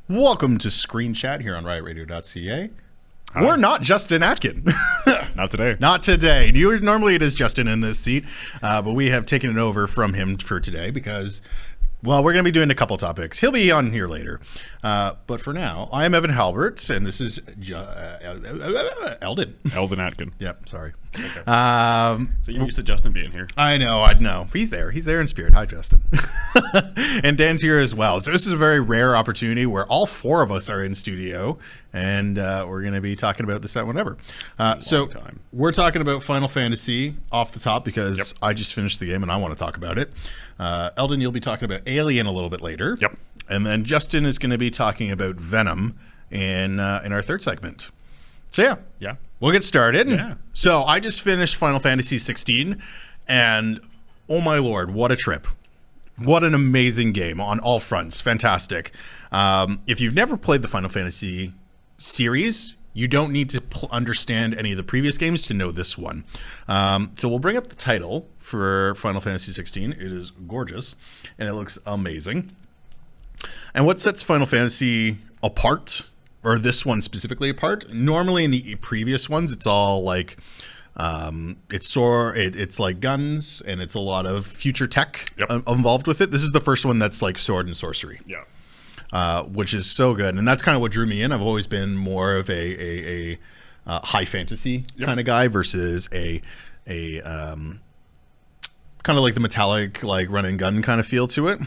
Welcome to Screen Chat here on riotradio.ca. Hi. We're not Justin Atkin. Not today. Not today. Normally it is Justin in this seat, but we have taken it over from him for today because, well, we're going to be doing a couple topics. He'll be on here later. But for now, I am Evan Halbert, and this is Eldin. Eldin Atkin. Yep, sorry. Okay. So you're used to Justin being here. I know. He's there. He's there in spirit. Hi, Justin. And Dan's here as well. So this is a very rare opportunity where all four of us are in studio, and we're going to be talking about this at whatever. We're talking about Final Fantasy off the top because I just finished the game and I want to talk about it. Eldin, you'll be talking about Alien a little bit later. Yep. And then Justin is going to be talking about Venom in our third segment. So Yeah. we'll get started. Yeah. So I just finished Final Fantasy XVI, and oh my lord, what a trip. What an amazing game on all fronts. Fantastic. If you've never played the Final Fantasy series, you don't need to understand any of the previous games to know this one. So we'll bring up the title for Final Fantasy XVI. It is gorgeous, and it looks amazing. And what sets Final Fantasy apart, or this one specifically apart, normally in the previous ones, it's all like, it's like guns, and it's a lot of future tech involved with it. This is the first one that's like sword and sorcery. Yeah. Which is so good, and that's kind of what drew me in. I've always been more of a high fantasy kind of guy versus a kind of like the metallic, like run and gun kind of feel to it.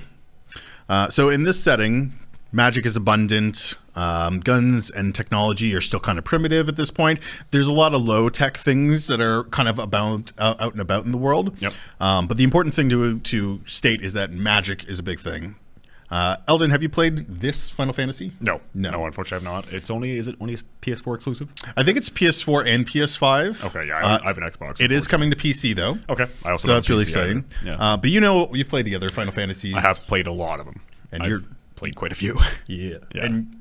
So in this setting, magic is abundant. Guns and technology are still kind of primitive at this point. There's a lot of low tech things that are kind of out and about in the world. Yep. But the important thing to state is that magic is a big thing. Eldin, have you played this Final Fantasy? No, unfortunately I've not. Is it only PS4 exclusive? I think it's PS4 and PS5. Okay, yeah, I have an Xbox. It is coming to PC though. Okay, I also so that's really PC exciting. Yeah. But you've played the other Final Fantasies. I have played a lot of them, and I've played quite a few. Yeah. And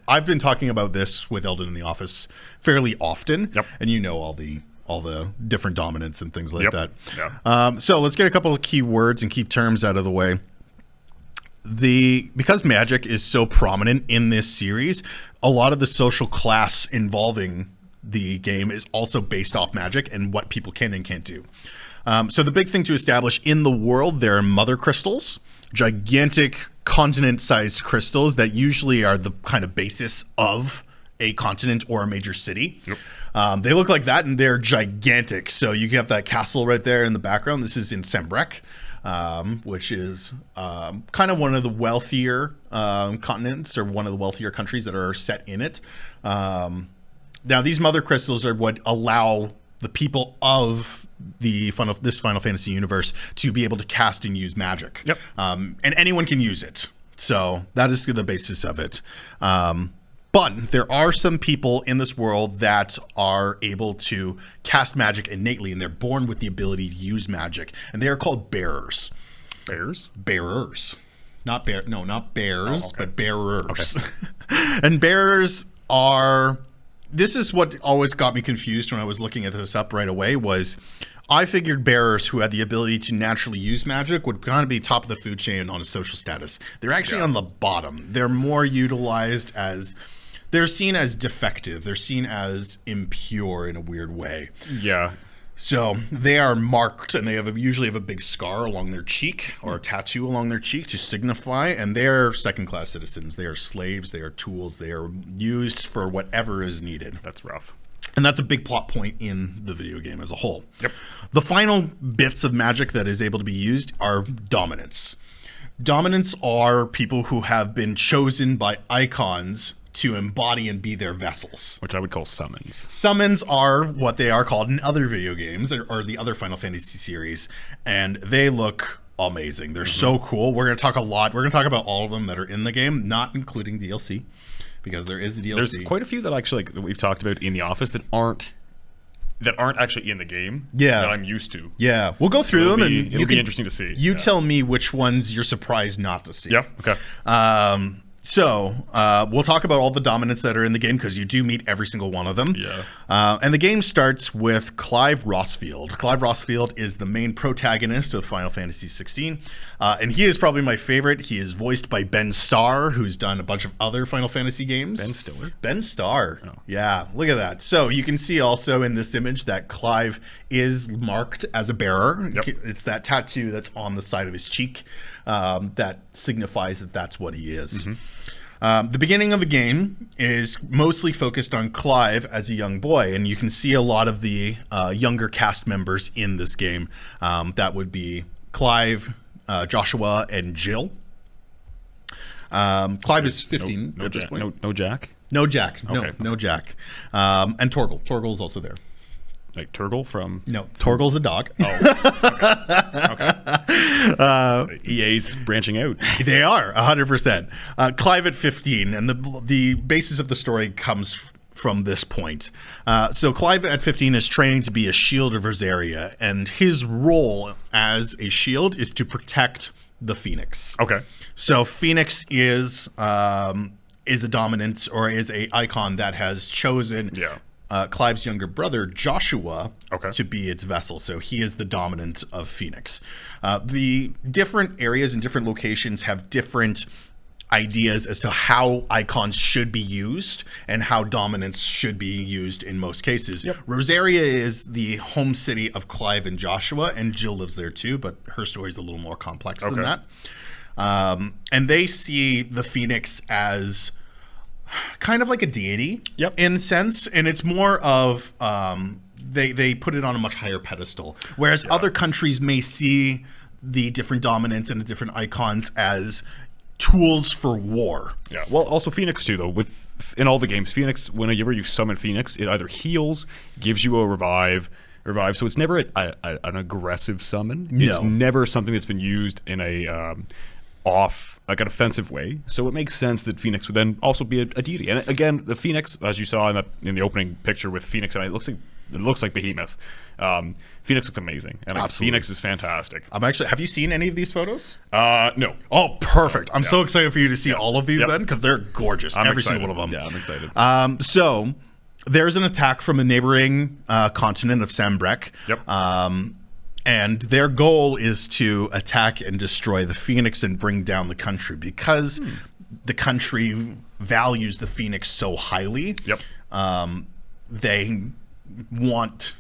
I've been talking about this with Eldin in the office fairly often. Yep. And you know all the different dominants and things like that. Yeah. So let's get a couple of key words and key terms out of the way. Because magic is so prominent in this series, a lot of the social class involving the game is also based off magic and what people can and can't do. So the big thing to establish in the world, there are mother crystals, gigantic continent-sized crystals that usually are the kind of basis of a continent or a major city. Yep. They look like that, and they're gigantic. So you have that castle right there in the background. This is in Sembrek, which is kind of one of the wealthier continents, or one of the wealthier countries that are set in it. Now, these mother crystals are what allow the people of this Final Fantasy universe to be able to cast and use magic. Yep. And anyone can use it. So that is the basis of it. But there are some people in this world that are able to cast magic innately, and they're born with the ability to use magic. And they are called bearers. Bears? Bearers. Not bears, but bearers. Okay. And bearers are... This is what always got me confused when I was looking at this up right away, was I figured bearers who had the ability to naturally use magic would kind of be top of the food chain on a social status. They're actually on the bottom. They're more utilized as... They're seen as defective. They're seen as impure in a weird way. Yeah. So they are marked, and they usually have a big scar along their cheek or a tattoo along their cheek to signify, and they're second-class citizens. They are slaves. They are tools. They are used for whatever is needed. That's rough. And that's a big plot point in the video game as a whole. Yep. The final bits of magic that is able to be used are dominants. Dominants are people who have been chosen by icons to embody and be their vessels. Which I would call summons. Summons are what they are called in other video games or the other Final Fantasy series, and they look amazing. They're so cool. We're going to talk a lot. We're going to talk about all of them that are in the game, not including DLC, because there is a DLC. There's quite a few that actually that we've talked about in the office that aren't actually in the game. Yeah. That I'm used to. Yeah, we'll go through them, and it'll be interesting to see. You tell me which ones you're surprised not to see. Yeah. Okay. So we'll talk about all the dominants that are in the game because you do meet every single one of them. Yeah. And the game starts with Clive Rossfield. Clive Rossfield is the main protagonist of Final Fantasy XVI. And he is probably my favorite. He is voiced by Ben Starr, who's done a bunch of other Final Fantasy games. Ben Stiller? Ben Starr. Oh. Yeah, look at that. So you can see also in this image that Clive is marked as a bearer. Yep. It's that tattoo that's on the side of his cheek that signifies that that's what he is. The beginning of the game is mostly focused on Clive as a young boy, and you can see a lot of the younger cast members in this game. That would be Clive, Joshua, and Jill. Clive is 15 at this point. No Jack? No Jack. Okay. No Jack. And Torgal. Torgal's also there. Like Turgle from... No, Torgal's a dog. Oh, okay. EA's branching out. They are 100%. Clive at 15, and the basis of the story comes from this point. So Clive at 15 is training to be a shield of Rosaria, and his role as a shield is to protect the Phoenix. Okay. So Phoenix is a dominant or is a icon that has chosen Clive's younger brother Joshua to be its vessel. So he is the dominant of Phoenix. The different areas and different locations have different ideas as to how icons should be used and how dominance should be used in most cases. Rosaria is the home city of Clive and Joshua, and Jill lives there too, but her story is a little more complex than that. And they see the Phoenix as kind of like a deity in a sense, and it's more of they put it on a much higher pedestal, whereas other countries may see the different dominants and the different icons as tools for war. Yeah. Well, also Phoenix too, though. In all the games, Phoenix, whenever you summon Phoenix, it either heals, gives you a revive. So it's never an aggressive summon. It's never something that's been used in a like an offensive way. So it makes sense that Phoenix would then also be a deity. And again, the Phoenix, as you saw in the opening picture with Phoenix, and it looks like Behemoth. Phoenix looks amazing, and Phoenix is fantastic. Have you seen any of these photos? No. Oh, perfect! I'm so excited for you to see all of these then, because they're gorgeous. Every single one of them. Yeah, I'm excited. So there's an attack from a neighboring continent of Sambrek. And their goal is to attack and destroy the Phoenix and bring down the country because the country values the Phoenix so highly. They want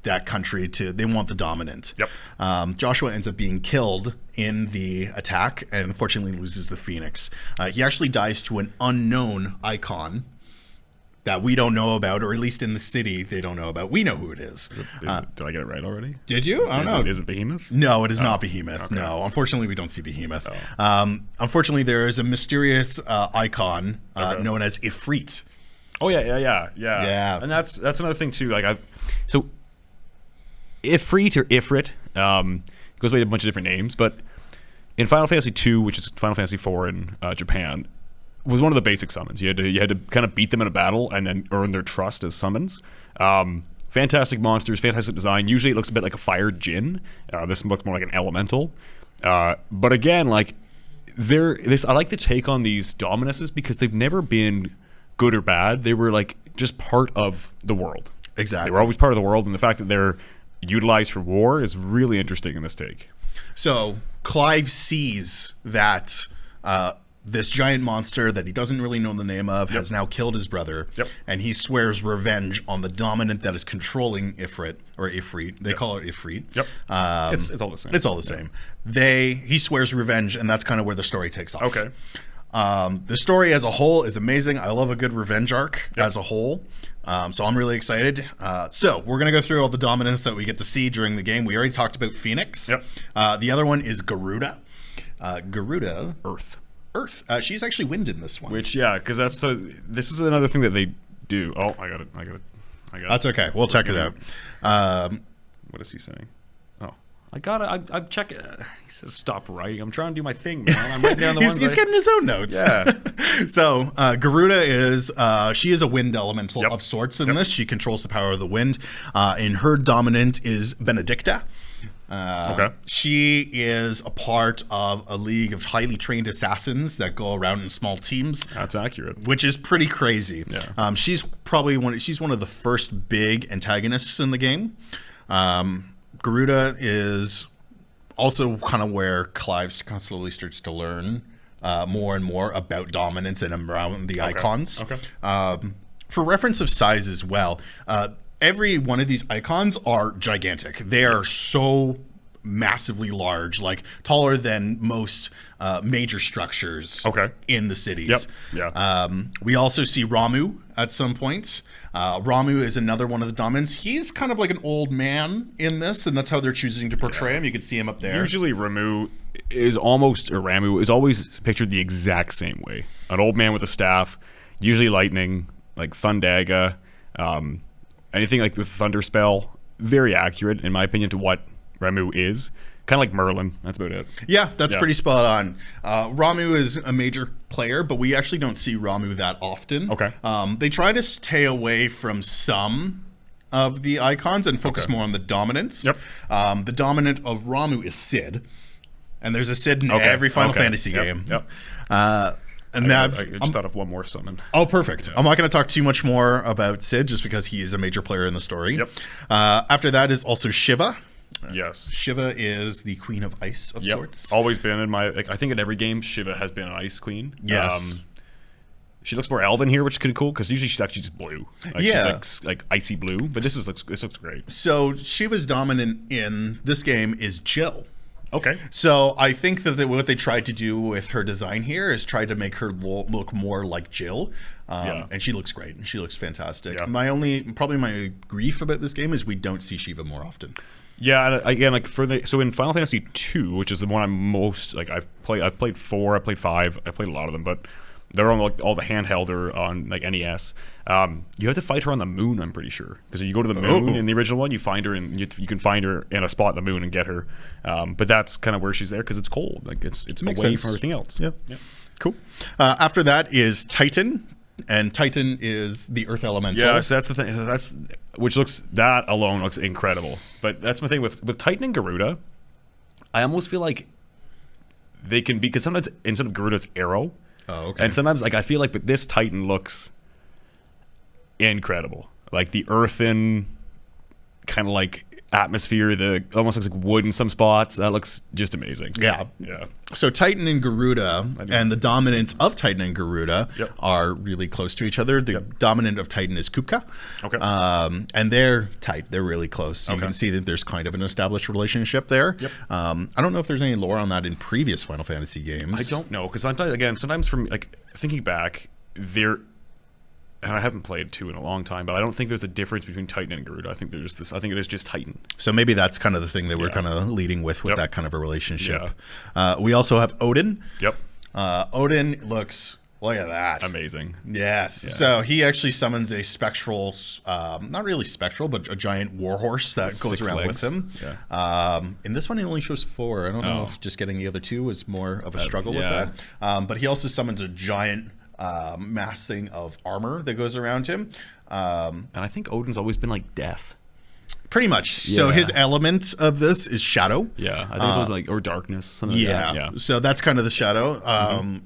that country they want the dominant. Joshua ends up being killed in the attack and unfortunately loses the Phoenix. He actually dies to an unknown icon that we don't know about, or at least in the city they don't know about. We know who it is. Did I get it right already? Did you? I don't know. Is it Behemoth? No, it is not Behemoth. Okay. No, unfortunately we don't see Behemoth. Unfortunately there is a mysterious icon known as Ifrit. Oh yeah. And that's another thing too. So Ifrit or Ifrit goes by a bunch of different names, but in Final Fantasy II, which is Final Fantasy IV in Japan, was one of the basic summons. You had to kind of beat them in a battle and then earn their trust as summons. Fantastic monsters, fantastic design. Usually it looks a bit like a fire djinn. This looks more like an elemental. But again, I like the take on these dominuses because they've never been good or bad. They were just part of the world. Exactly. They were always part of the world, and the fact that they're utilized for war is really interesting in this take. So Clive sees that this giant monster that he doesn't really know the name of has now killed his brother, and he swears revenge on the dominant that is controlling Ifrit or Ifrit. They call it Ifrit. It's all the same. It's all the same. He swears revenge, and that's kind of where the story takes off. Okay. The story as a whole is amazing. I love a good revenge arc as a whole. So I'm really excited. So we're going to go through all the dominants that we get to see during the game. We already talked about Phoenix. The other one is Garuda. Garuda. Earth. She's actually wind in this one. Which, because this is another thing that they do. Oh, I got it. That's okay. We'll check it out. What is he saying? Oh, I'm checking. He says, stop writing. I'm trying to do my thing, man. I'm writing down the ones. He's getting his own notes. Yeah. So, Garuda is, she is a wind elemental of sorts in this. She controls the power of the wind. And her dominant is Benedicta. Okay. She is a part of a league of highly trained assassins that go around in small teams. That's accurate. Which is pretty crazy. Yeah. She's probably she's one of the first big antagonists in the game. Garuda is also kind of where Clive slowly starts to learn more and more about dominance and around the icons. Okay. For reference of size as well, every one of these icons are gigantic. They are so massively large, like taller than most major structures in the cities. Yep. Yeah. We also see Ramu at some point. Ramu is another one of the dominants. He's kind of like an old man in this, and that's how they're choosing to portray him. You can see him up there. Usually Ramu is always pictured the exact same way. An old man with a staff, usually lightning, like Thundaga, anything like with Thunder Spell. Very accurate, in my opinion, to what Ramu is. Kind of like Merlin. That's about it. Yeah, that's pretty spot on. Ramu is a major player, but we actually don't see Ramu that often. Okay. They try to stay away from some of the icons and focus more on the dominance. Yep. The dominant of Ramu is Sid. And there's a Sid in every Final Fantasy game. Yep. And I just thought of one more summon. Oh, perfect. I'm not going to talk too much more about Sid just because he is a major player in the story. Yep. After that is also Shiva. Yes. Shiva is the queen of ice of sorts. Always been in my... I think in every game, Shiva has been an ice queen. Yes. She looks more Eldin here, which is kind of cool, because usually she's actually just blue. She's like icy blue, but this looks great. So Shiva's dominant in this game is Jill. Okay. So I think that what they tried to do with her design here is try to make her look more like Jill. And she looks great. She looks fantastic. Yeah. Probably my grief about this game is we don't see Shiva more often. Yeah, and again, so in Final Fantasy 2, which is the one I'm most I've played 4, I played 5, I played a lot of them, but they're on all the handheld or on NES. You have to fight her on the moon, I'm pretty sure, because you go to the moon in the original one, you find her and you can find her in a spot on the moon and get her. But that's kind of where she's there because it's cold, like it's away from everything else. Yeah. Cool. After that is Titan. And Titan is the Earth Elemental. Yeah, so that's the thing. That alone looks incredible. But that's my thing with Titan and Garuda. I almost feel like they can be, because sometimes instead of Garuda, it's Arrow. Oh, okay. And sometimes like I feel like, but this Titan looks incredible. Like the earthen kind of like atmosphere, the almost looks like wood in some spots. That looks just amazing. Yeah. So Titan and Garuda and the dominants of Titan and Garuda are really close to each other. The dominant of Titan is Kupka. Okay. And they're tight. They're really close. You can see that there's kind of an established relationship there. Yep. I don't know if there's any lore on that in previous Final Fantasy games. I don't know, because sometimes from like thinking back, and I haven't played 2 in a long time, but I don't think there's a difference between Titan and Garuda. I think it is just Titan. So maybe that's kind of the thing that we're kind of leading with that kind of a relationship. We also have Odin. Yep. Odin looks, look at that. Amazing. Yes. Yeah. So he actually summons a spectral, not really spectral, but a giant warhorse that goes around with him. Yeah. In this one, he only shows 4. I don't know if just getting the other 2 was more of a struggle with that. But he also summons a giant massing of armor that goes around him. And I think Odin's always been like death. Pretty much. Yeah. So his element of this is shadow. Yeah, I think it's always like, or darkness. Something like that. Yeah. So that's kind of the shadow.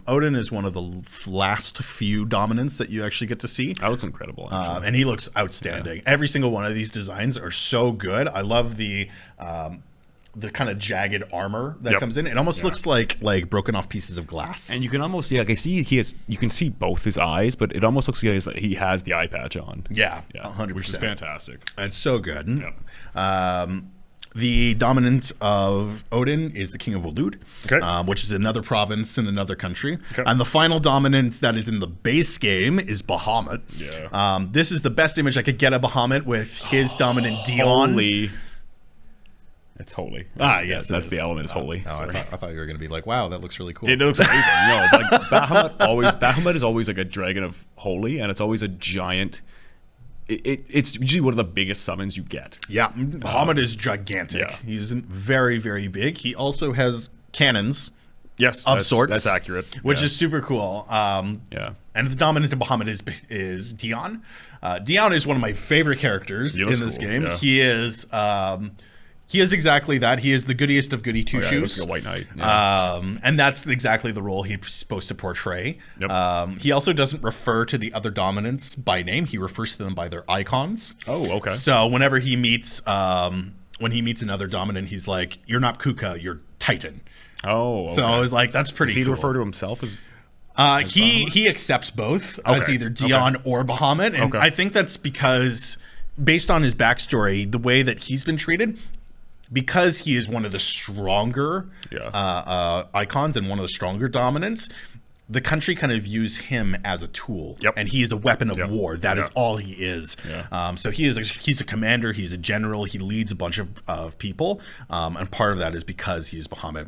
Odin is one of the last few dominants that you actually get to see. That looks incredible. And he looks outstanding. Yeah. Every single one of these designs are so good. I love the kind of jagged armor that comes in. It almost looks like broken off pieces of glass. And you can almost you can see both his eyes, but it almost looks like he has the eye patch on. Yeah, 100%. Which is fantastic. It's so good. Yep. The dominant of Odin is the King of Waloed, which is another province in another country. Okay. And the final dominant that is in the base game is Bahamut. Yeah. This is the best image I could get of Bahamut with his dominant Dion. It's holy. Yes, that's the element is holy. I thought you were going to be like, wow, that looks really cool. It looks amazing. No, like Bahamut is always like a dragon of holy, and it's always a giant. It's usually one of the biggest summons you get. Yeah, Bahamut is gigantic. Yeah. He's very, very big. He also has cannons. Yes, of sorts. That's accurate. Which is super cool. And the dominant of Bahamut is Dion. Dion is one of my favorite characters in this game. Yeah. He is. He is exactly that. He is the goodiest of goody two-shoes. He looks like a white knight. Yeah. And that's exactly the role he's supposed to portray. Yep. He also doesn't refer to the other dominants by name. He refers to them by their icons. Oh, okay. So whenever he meets, when he meets another dominant, he's like, "You're not Kuka, you're Titan." Oh, okay. So I was like, "That's pretty." Does he cool. refer to himself as? He accepts both as either Dion or Bahamut, and I think that's because, based on his backstory, the way that he's been treated, because he is one of the stronger icons and one of the stronger dominants, the country kind of views him as a tool, and he is a weapon of war. That is all he is. So he's a commander, he's a general, he leads a bunch of people, and part of that is because he is Bahamut.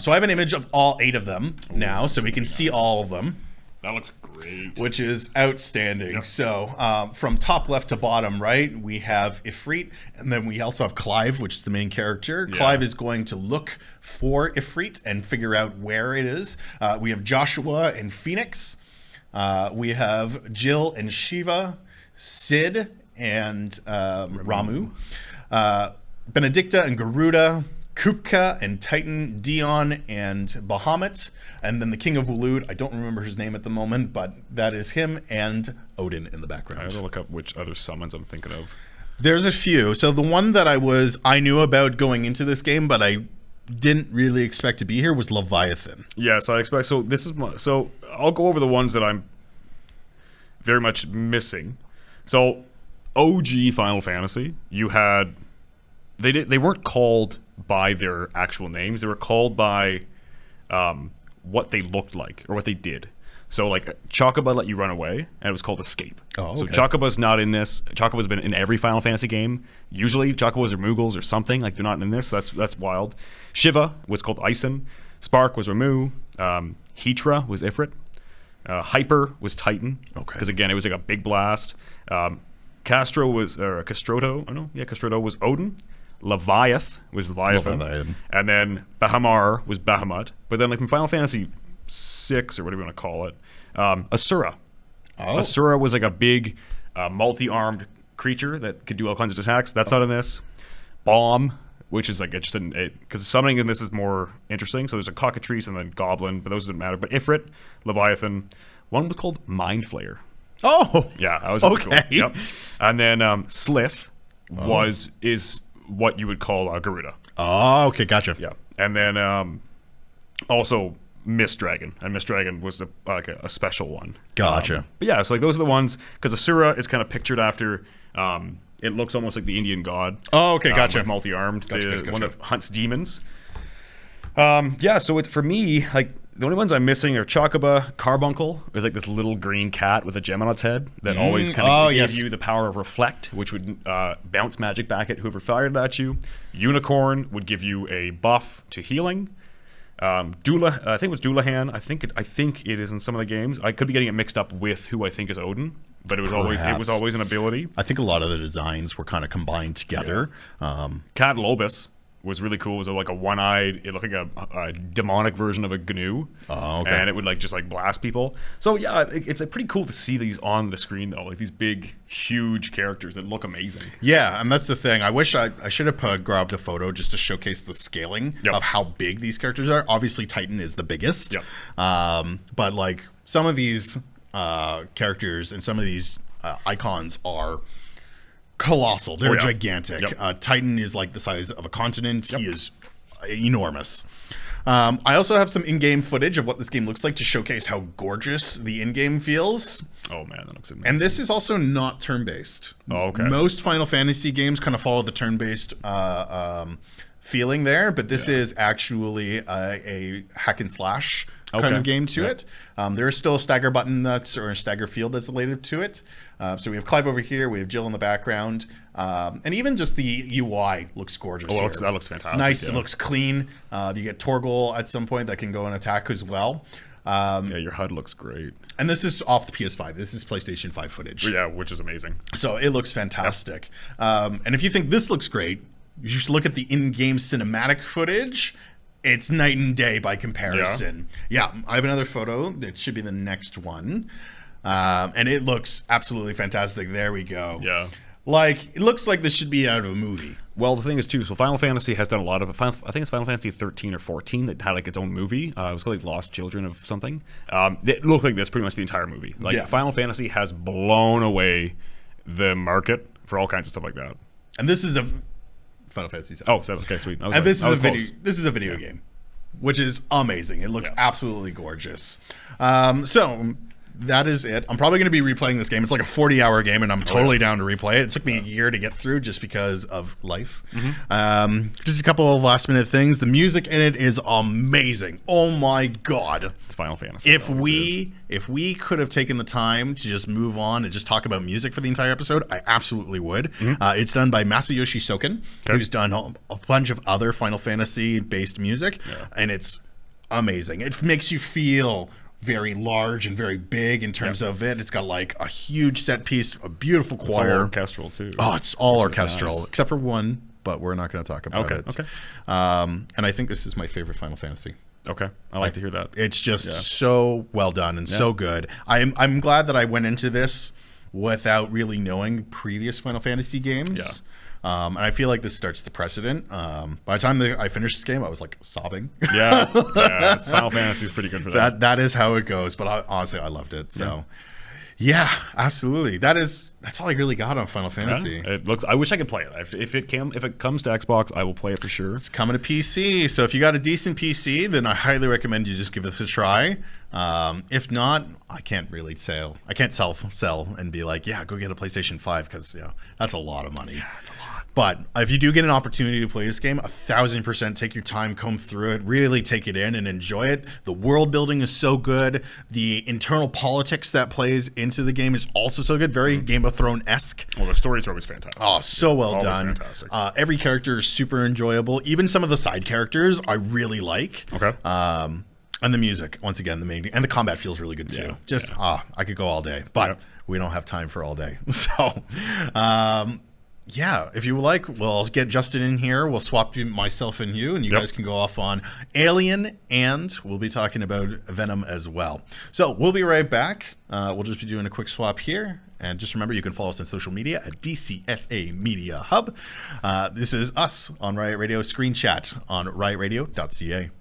So I have an image of all 8 of them now, so we can see all of them. That looks great. Which is outstanding. Yep. So from top left to bottom right, we have Ifrit, and then we also have Clive, which is the main character. Yeah. Clive is going to look for Ifrit and figure out where it is. We have Joshua and Phoenix. We have Jill and Shiva, Sid and Ramu, Benedicta and Garuda, Kupka and Titan, Dion and Bahamut, and then the King of Wulud. I don't remember his name at the moment, but that is him, and Odin in the background. I have to look up which other summons I'm thinking of. There's a few. So the one that I knew about going into this game, but I didn't really expect to be here, was Leviathan. Yes, I expect. So I'll go over the ones that I'm very much missing. So OG Final Fantasy, you had they weren't called by their actual names. They were called by what they looked like or what they did. So like Chocobo let you run away, and it was called Escape. Oh, okay. So Chocobo's not in this. Chocobo's been in every Final Fantasy game. Usually Chocobos are Moogles or something. Like they're not in this. So that's wild. Shiva was called Ison. Spark was Ramu. Hetra was Ifrit. Hyper was Titan. Okay. Because again, it was like a big blast. Castroto was Odin. Leviath was Leviathan. And then Bahamar was Bahamut. But then like in Final Fantasy 6 or whatever you want to call it, Asura. Asura was like a big multi-armed creature that could do all kinds of attacks. That's not in this. Bomb, which is like just because summoning in this is more interesting. So there's a cockatrice and then goblin, but those didn't matter. But Ifrit, Leviathan, one was called Mind Flayer. Oh, yeah, that was okay. Cool. Yep. And then Sliff is what you would call Garuda. Oh, okay, gotcha. Yeah, and then also Mist Dragon, and Mist Dragon was a special one. Gotcha. But yeah, so like those are the ones, because Asura is kind of pictured after. It looks almost like the Indian god. Oh, okay, gotcha. Like multi-armed, gotcha. One that hunts demons. Yeah, so for me, like the only ones I'm missing are Chocobo. Carbuncle is like this little green cat with a gem on its head that always kind of gave you the power of Reflect, which would bounce magic back at whoever fired at you. Unicorn would give you a buff to healing. Dula, I think it was Doulahan. I think it is in some of the games. I could be getting it mixed up with who I think is Odin, but it was always an ability. I think a lot of the designs were kind of combined together. Cat Lobus was really cool. It was like a one-eyed, it looked like a demonic version of a GNU. Oh, okay. And it would like just like blast people. So yeah, it's pretty cool to see these on the screen though, like these big, huge characters that look amazing. Yeah, and that's the thing. I wish I should have grabbed a photo just to showcase the scaling of how big these characters are. Obviously, Titan is the biggest. Yep. But like some of these characters and some of these icons are colossal. They're gigantic. Titan is like the size of a continent. He is enormous. I also have some in-game footage of what this game looks like to showcase how gorgeous the in-game feels. Oh man, that looks amazing. And this is also not turn-based. Oh, okay. Most Final Fantasy games kind of follow the turn-based feeling there, but this is actually a hack and slash kind of game to it. There is still a stagger button or a stagger field that's related to it. So we have Clive over here, we have Jill in the background, and even just the UI looks gorgeous. Oh, that looks fantastic. Nice, it looks clean. You get Torgal at some point that can go and attack as well. Yeah, your HUD looks great. And this is off the PS5. This is PlayStation 5 footage. Yeah, which is amazing. So it looks fantastic. And if you think this looks great, you should look at the in-game cinematic footage. It's night and day by comparison. Yeah, I have another photo. It should be the next one. And it looks absolutely fantastic. There we go. Yeah. Like, it looks like this should be out of a movie. Well, the thing is too. So Final Fantasy has done a lot of. I think it's Final Fantasy 13 or 14 that had like its own movie. It was called like Lost Children of something. It looked like this pretty much the entire movie. Like Final Fantasy has blown away the market for all kinds of stuff like that. And this is a Final Fantasy 7. Oh, 7. Okay, sweet. And this is a video game, which is amazing. It looks absolutely gorgeous. So that is it. I'm probably going to be replaying this game. It's like a 40-hour game, and I'm totally down to replay it. It took me a year to get through just because of life. Just a couple of last-minute things. The music in it is amazing. Oh my god! It's Final Fantasy. If we could have taken the time to just move on and just talk about music for the entire episode, I absolutely would. It's done by Masayoshi Soken, who's done a bunch of other Final Fantasy-based music, and it's amazing. It makes you feel very large and very big in terms of it. It's got like a huge set piece, a beautiful choir. It's all orchestral too. Oh, it's all orchestral, nice. Except for one, but we're not going to talk about it. Okay. And I think this is my favorite Final Fantasy. Okay, I like to hear that. It's just so well done and so good. I'm glad that I went into this without really knowing previous Final Fantasy games. Yeah. And I feel like this starts the precedent. By the time I finished this game, I was like sobbing. It's Final Fantasy is pretty good for that. That is how it goes. But honestly, I loved it. So, yeah, absolutely. That's all I really got on Final Fantasy. It looks. I wish I could play it. If it comes to Xbox, I will play it for sure. It's coming to PC. So if you got a decent PC, then I highly recommend you just give this a try. If not, I can't really sell. I can't sell and be like, yeah, go get a PlayStation 5 because that's a lot of money. Yeah, it's a lot. But if you do get an opportunity to play this game, 1000% take your time, comb through it, really take it in and enjoy it. The world building is so good. The internal politics that plays into the game is also so good. Very Game of Thrones-esque. Well, the stories are always fantastic. Oh, so well done. Fantastic. Every character is super enjoyable. Even some of the side characters I really like. Okay. And the music, once again, and the combat feels really good too. I could go all day, but we don't have time for all day. So, if you would like, I'll get Justin in here. We'll swap myself and you guys can go off on Alien, and we'll be talking about Venom as well. So we'll be right back. We'll just be doing a quick swap here. And just remember, you can follow us on social media at DCSA Media Hub. This is us on Riot Radio Screen Chat on riotradio.ca.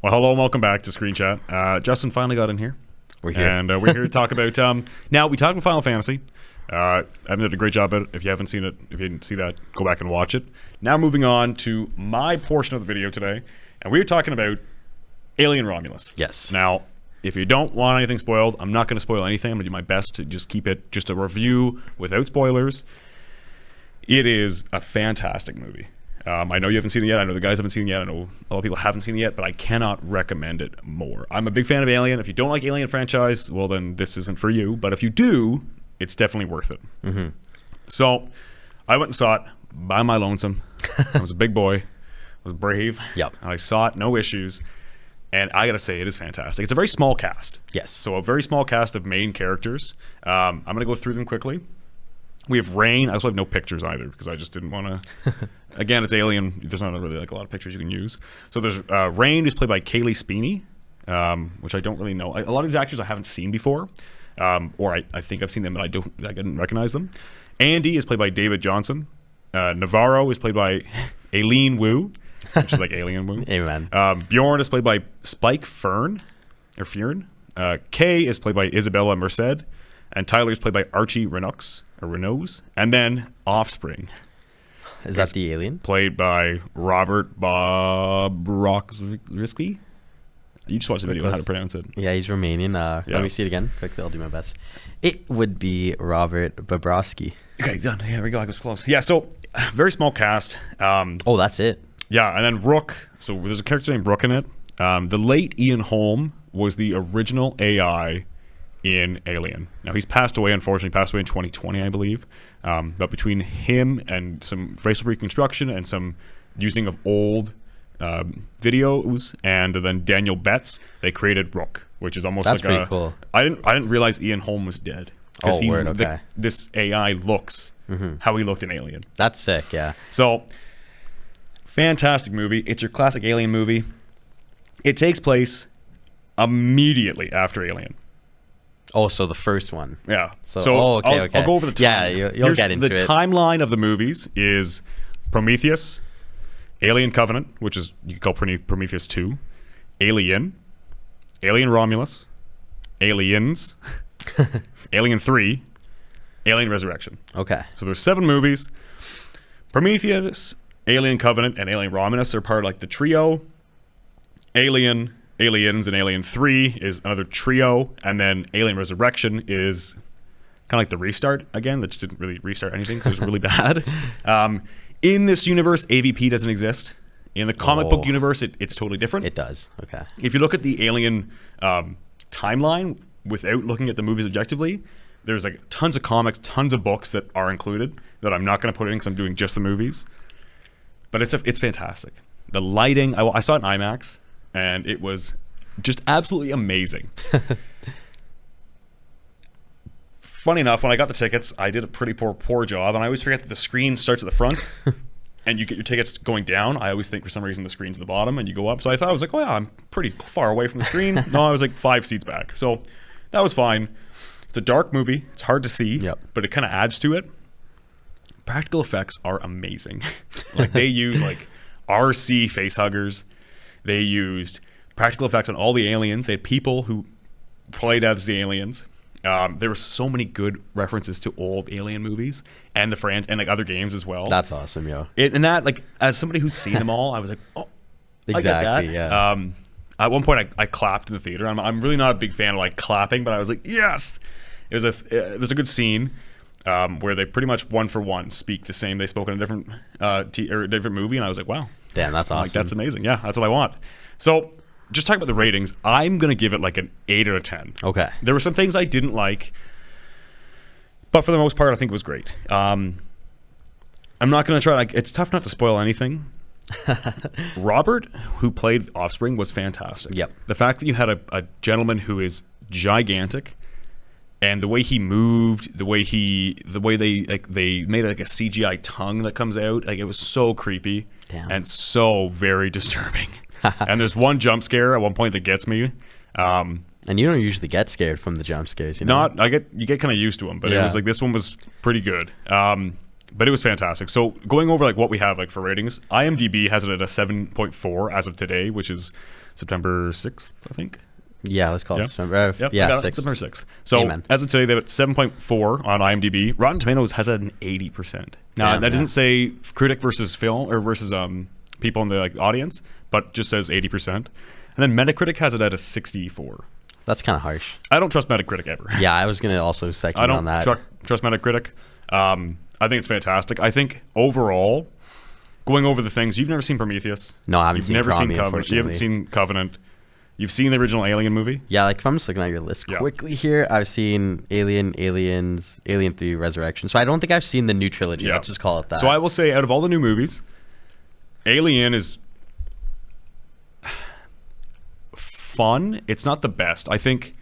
Well, hello and welcome back to Screen Chat. Justin finally got in here. We're here. And we're here to talk about... now, we talked about Final Fantasy. I've done a great job at it. If you haven't seen it, if you didn't see that, go back and watch it. Now moving on to my portion of the video today. And we were talking about Alien Romulus. Yes. Now, if you don't want anything spoiled, I'm not going to spoil anything. I'm going to do my best to just keep it just a review without spoilers. It is a fantastic movie. I know you haven't seen it yet. I know the guys haven't seen it yet. I know a lot of people haven't seen it yet, but I cannot recommend it more. I'm a big fan of Alien. If you don't like Alien franchise, well, then this isn't for you. But if you do, it's definitely worth it. Mm-hmm. So I went and saw it by my lonesome. I was a big boy. I was brave. Yep. And I saw it, no issues. And I got to say, it is fantastic. It's a very small cast. Yes. So a very small cast of main characters. I'm going to go through them quickly. We have Rain. I also have no pictures either because I just didn't want to. Again, it's Alien. There's not really like a lot of pictures you can use. So there's Rain, who's played by Kaylee Speeney, which I don't really know. A lot of these actors I haven't seen before, or I think I've seen them, but I didn't recognize them. Andy is played by David Johnson. Navarro is played by Aileen Wu. which is like Alien Womb. Amen. Bjorn is played by Spike Fern. Kay is played by Isabella Merced. And Tyler is played by Archie Renox. And then Offspring. Is that the alien? Played by Robert Bobrovsky. You just watched the video on how to pronounce it. Yeah, he's Romanian. Let me see it again quickly. I'll do my best. It would be Robert Bobrovsky. Okay, done. Yeah, here we go. I was close. Yeah, so very small cast. Oh, that's it. Yeah, and then Rook. So there's a character named Rook in it. The late Ian Holm was the original AI in Alien. Now, he's passed away, unfortunately, passed away in 2020, I believe. But between him and some racial reconstruction and some using of old videos, and then Daniel Betts, they created Rook, which is almost That's like pretty cool. I didn't realize Ian Holm was dead. Oh, word, okay. This AI looks how he looked in Alien. That's sick, yeah. So, fantastic movie. It's your classic Alien movie. It takes place immediately after Alien. Oh, so the first one. Yeah. So okay. Okay. I'll go over the time. Yeah, you'll get into it. The timeline of the movies is Prometheus, Alien Covenant, which is, you could call Prometheus 2, Alien Romulus, Aliens, Alien 3, Alien Resurrection. Okay. So there's 7 movies. Prometheus, Alien Covenant, and Alien Romulus are part of like the trio. Aliens, and Alien 3 is another trio, and then Alien Resurrection is kind of like the restart again. That just didn't really restart anything because it was really bad. In this universe, AVP doesn't exist. In the comic book universe, it's totally different. It does. Okay. If you look at the Alien timeline without looking at the movies objectively, there's like tons of comics, tons of books that are included that I'm not going to put in because I'm doing just the movies. But it's fantastic. The lighting, I saw it in IMAX, and it was just absolutely amazing. Funny enough, when I got the tickets, I did a pretty poor job, and I always forget that the screen starts at the front, and you get your tickets going down. I always think for some reason the screen's at the bottom, and you go up. So I thought, I was like, oh yeah, I'm pretty far away from the screen. No, I was like 5 seats back. So that was fine. It's a dark movie. It's hard to see, but it kind of adds to it. Practical effects are amazing. Like, they use like RC facehuggers. They used practical effects on all the aliens. They had people who played as the aliens. There were so many good references to old Alien movies and and like other games as well. That's awesome, yo. And that, like, as somebody who's seen them all, I was like, oh, exactly, I get that. Yeah. At one point, I clapped in the theater. I'm really not a big fan of like clapping, but I was like, yes. There's a good scene where they pretty much one for one speak the same they spoke in a different different movie, and I was like, wow, damn, that's awesome. Like, that's amazing. Yeah, that's what I want. So, just talking about the ratings, I'm going to give it like an 8 out of 10. Okay. There were some things I didn't like, but for the most part, I think it was great. I'm not going to try, like, it's tough not to spoil anything. Robert, who played Offspring, was fantastic. Yep. The fact that you had a gentleman who is gigantic, and the way he moved, the way they made like a CGI tongue that comes out, like, it was so creepy. Damn. And so very disturbing. And there's one jump scare at one point that gets me. And you don't usually get scared from the jump scares, you know? You get kind of used to them, but it was like, this one was pretty good. But it was fantastic. So going over like what we have like for ratings, IMDb has it at a 7.4 as of today, which is September 6th, I think. Yeah, let's call it September. Yeah, 6th. September 6th. So Amen. As of today, they have 7.4 on IMDb. Rotten Tomatoes has it at an 80%. Now, that doesn't say critic versus film or versus people in the like audience, but just says 80%. And then Metacritic has it at a 64. That's kind of harsh. I don't trust Metacritic ever. Yeah, I was going to also second on that. I don't trust Metacritic. I think it's fantastic. I think overall, going over the things, you've never seen Prometheus. No, I haven't seen Prometheus, Covenant. You haven't seen Covenant. You've seen the original Alien movie? Yeah, like if I'm just looking at your list quickly here, I've seen Alien, Aliens, Alien 3, Resurrection. So I don't think I've seen the new trilogy. Let's just call it that. So I will say, out of all the new movies, Alien is fun. It's not the best. I think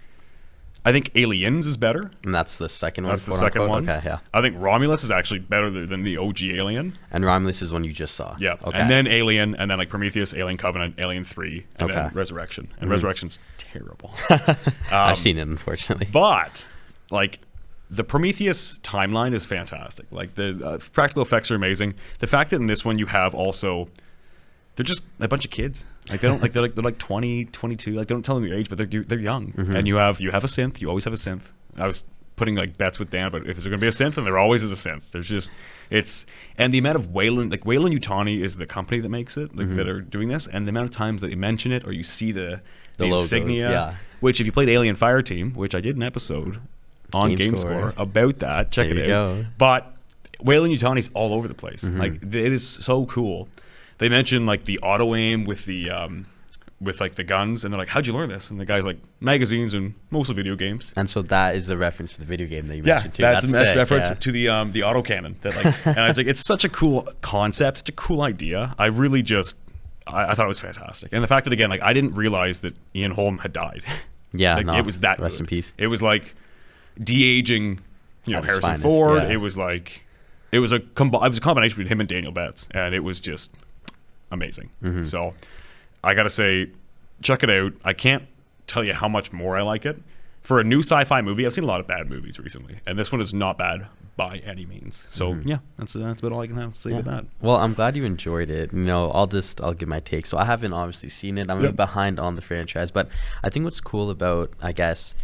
Aliens is better. And that's the second one. That's the second one. Okay, yeah. I think Romulus is actually better than the OG Alien. And Romulus is one you just saw. Yeah. Okay. And then Alien, and then like Prometheus, Alien Covenant, Alien 3, and then Resurrection. And Resurrection's terrible. I've seen it, unfortunately. But like, the Prometheus timeline is fantastic. Like, the practical effects are amazing. The fact that in this one you have also they're just a bunch of kids. Like they don't like they're like 20, 22. Like they don't tell them your age, but they're young. And you have a synth. You always have a synth. I was putting like bets with Dan, but if there's going to be a synth, then there always is a synth. There's just and the amount of Weyland-Yutani is the company that makes it, like that are doing this, and the amount of times that you mention it or you see the insignia, logos, which if you played Alien Fireteam, which I did an episode on GameScore about that, check it out. But Weyland-Yutani's all over the place. Like it is so cool. They mention like the auto aim with the with like the guns, and they're like, "How'd you learn this?" And the guy's like, "Magazines and mostly video games." And so that is a reference to the video game that you mentioned too. That's a reference to the autocannon. That like, and it's like it's such a cool concept, such a cool idea. I really just I thought it was fantastic, and the fact that again, like I didn't realize that Ian Holm had died. Yeah, like, it was that rest good. in peace. It was like de-aging, Harrison finest, Ford. yeah. It was like it was a combination between him and Daniel Betts, and it was just amazing. So I gotta say, check it out. I can't tell you how much more I like it. For a new sci-fi movie, I've seen a lot of bad movies recently, and this one is not bad by any means. So yeah, that's about all I can have to say about that. Well, I'm glad you enjoyed it. I'll give my take. So I haven't obviously seen it. I'm a bit behind on the franchise, but I think what's cool about, I guess,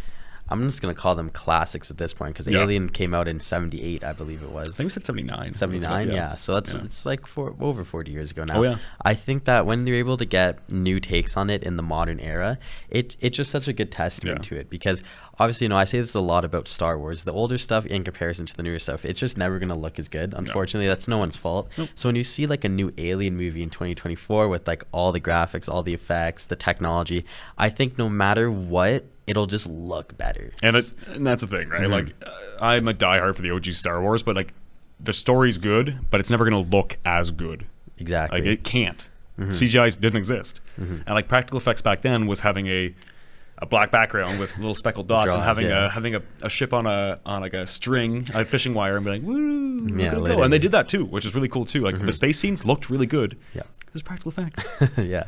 I'm just going to call them classics at this point, because Alien came out in 78, I believe it was. I think we said 79. 79, yeah. So it's like over 40 years ago now. Oh, yeah. I think that when they're able to get new takes on it in the modern era, it's just such a good testament to it, because obviously, I say this a lot about Star Wars. The older stuff in comparison to the newer stuff, it's just never going to look as good. Unfortunately, that's no one's fault. Nope. So when you see like a new Alien movie in 2024 with like all the graphics, all the effects, the technology, I think no matter what, it'll just look better. And that's the thing, right? Like, I'm a diehard for the OG Star Wars, but like, the story's good, but it's never going to look as good. Exactly. Like, it can't. CGI didn't exist. And like, practical effects back then was having a black background with little speckled dots and having a ship on like a string, a fishing wire, and be like, woo, go. And they did that too, which is really cool too. Like, the space scenes looked really good. Yeah. There's practical effects. Yeah.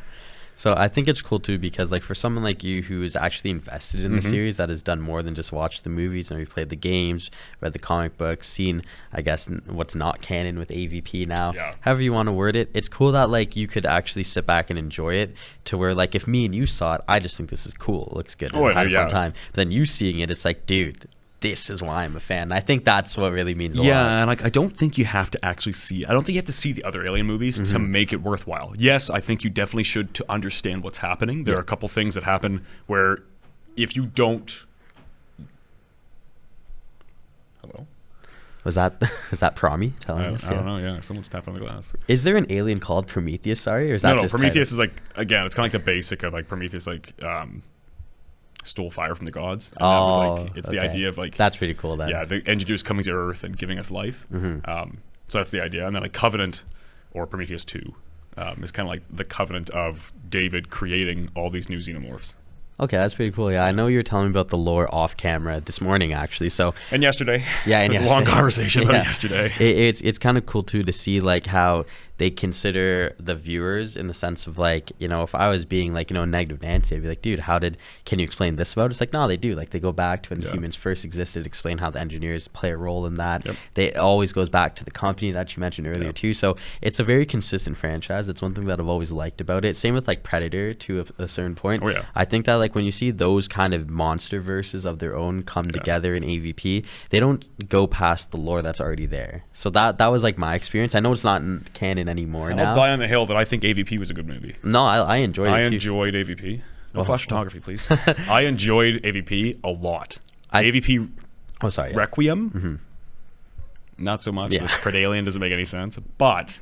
So I think it's cool too, because like for someone like you who is actually invested in the series, that has done more than just watch the movies, and we've played the games, read the comic books, seen, I guess, what's not canon with AVP now, however you want to word it, it's cool that like you could actually sit back and enjoy it, to where like if me and you saw it, I just think this is cool, it looks good, I had a fun time. But then you seeing it, it's like, dude, this is why I'm a fan. I think that's what really means a lot. Yeah, and like I don't think you have to actually see. I don't think you have to see the other Alien movies to make it worthwhile. Yes, I think you definitely should to understand what's happening. There are a couple things that happen where if you don't. Hello. Was that Promi telling us? I don't know. Yeah, someone's tapping on the glass. Is there an alien called Prometheus? Sorry, or is that just Prometheus is like, again, it's kind of like the basic of like Prometheus, like. Stole fire from the gods. And that was like, it's the idea of like, that's pretty cool then. Yeah, the engineers coming to Earth and giving us life. So that's the idea. And then like Covenant, or Prometheus 2, is kind of like the covenant of David creating all these new xenomorphs. Okay, that's pretty cool. Yeah, I know you were telling me about the lore off camera this morning, actually. So and yesterday, it was a long conversation about it yesterday. It's kind of cool too to see like how they consider the viewers, in the sense of like, if I was being like, negative Nancy, I'd be like, dude, can you explain this about it? It's like, no, they do. Like, they go back to when humans first existed, explain how the engineers play a role in that. It always goes back to the company that you mentioned earlier too. So it's a very consistent franchise. It's one thing that I've always liked about it. Same with like Predator to a certain point. Oh, yeah. I think that like when you see those kind of monster verses of their own come together in AVP, they don't go past the lore that's already there. So that was like my experience. I know it's not in canon anymore now. I'll die on the hill that I think AVP was a good movie. No, I enjoyed it too. I enjoyed AVP. No flash photography, please. I enjoyed AVP a lot. AVP Requiem, not so much. Yeah. Predalien doesn't make any sense, but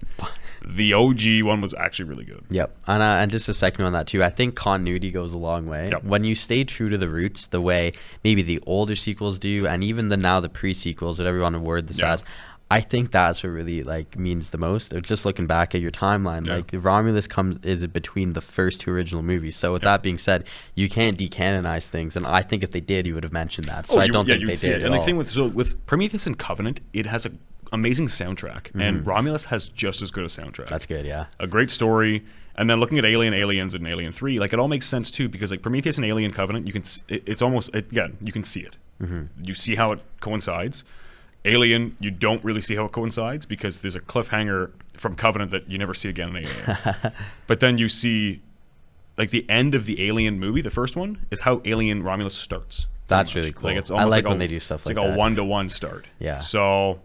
the OG one was actually really good. Yep. And just a second on that too, I think continuity goes a long way. When you stay true to the roots, the way maybe the older sequels do, and even the pre-sequels, whatever you want to word this as, I think that's what really like means the most. Just looking back at your timeline, like Romulus is between the first two original movies. So with that being said, you can't decanonize things, and I think if they did, you would have mentioned that. So I don't think they did. And the thing with Prometheus and Covenant, it has an amazing soundtrack, and Romulus has just as good a soundtrack. That's good, yeah. A great story. And then looking at Aliens, and Alien 3, like it all makes sense too, because like Prometheus and Alien Covenant, you can see it. You can see how it coincides. Alien, you don't really see how it coincides because there's a cliffhanger from Covenant that you never see again in Alien. But then you see, like, the end of the Alien movie, the first one, is how Alien Romulus starts. That's really cool. Like, it's I almost like when they do stuff like that. It's like a 1-to-1 start. Yeah. So,